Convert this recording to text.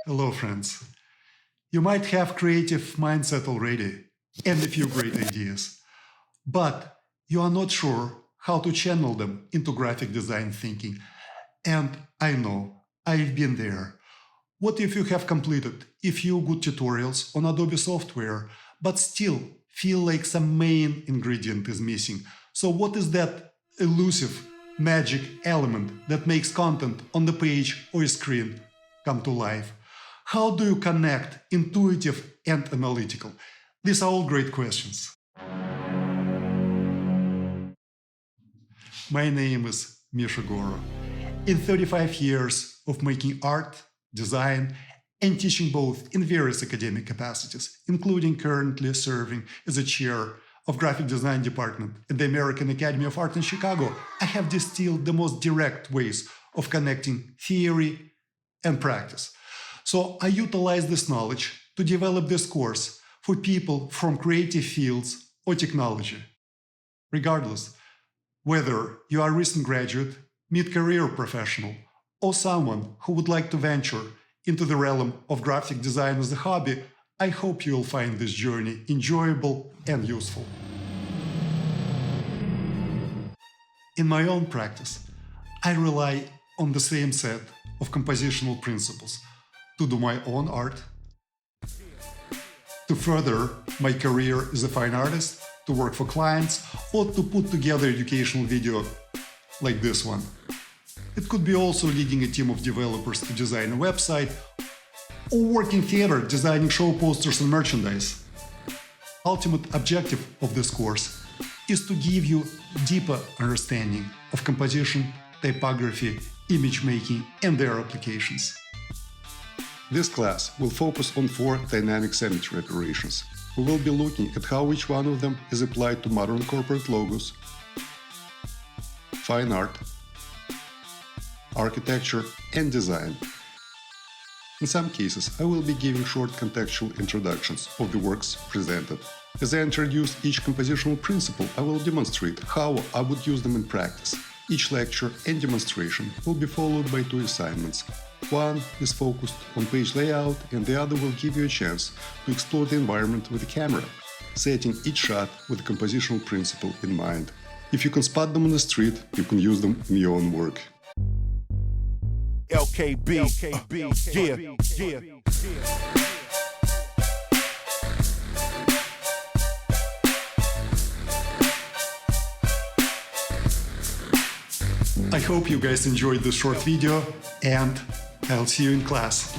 Hello, friends. You might have creative mindset already and a few great ideas, but you are not sure how to channel them into graphic design thinking. And I know, I've been there. What if you have completed a few good tutorials on Adobe software, but still feel like some main ingredient is missing? So what is that elusive magic element that makes content on the page or screen come to life? How do you connect intuitive and analytical? These are all great questions. My name is Misha Goro. In 35 years of making art, design, and teaching both in various academic capacities, including currently serving as a chair of graphic design department at the American Academy of Art in Chicago, I have distilled the most direct ways of connecting theory and practice. So I utilize this knowledge to develop this course for people from creative fields or technology. Regardless, whether you are a recent graduate, mid-career professional, or someone who would like to venture into the realm of graphic design as a hobby, I hope you'll find this journey enjoyable and useful. In my own practice, I rely on the same set of compositional principles to do my own art, to further my career as a fine artist, to work for clients, or to put together educational video like this one. It could be also leading a team of developers to design a website, or working theater designing show posters and merchandise. Ultimate objective of this course is to give you deeper understanding of composition, typography, image making, and their applications. This class will focus on 4 dynamic symmetry operations. We will be looking at how each one of them is applied to modern corporate logos, fine art, architecture, and design. In some cases, I will be giving short contextual introductions of the works presented. As I introduce each compositional principle, I will demonstrate how I would use them in practice. Each lecture and demonstration will be followed by 2 assignments. One is focused on page layout, and the other will give you a chance to explore the environment with the camera, setting each shot with a compositional principle in mind. If you can spot them on the street, you can use them in your own work. LKB, yeah. I hope you guys enjoyed this short video, and I'll see you in class.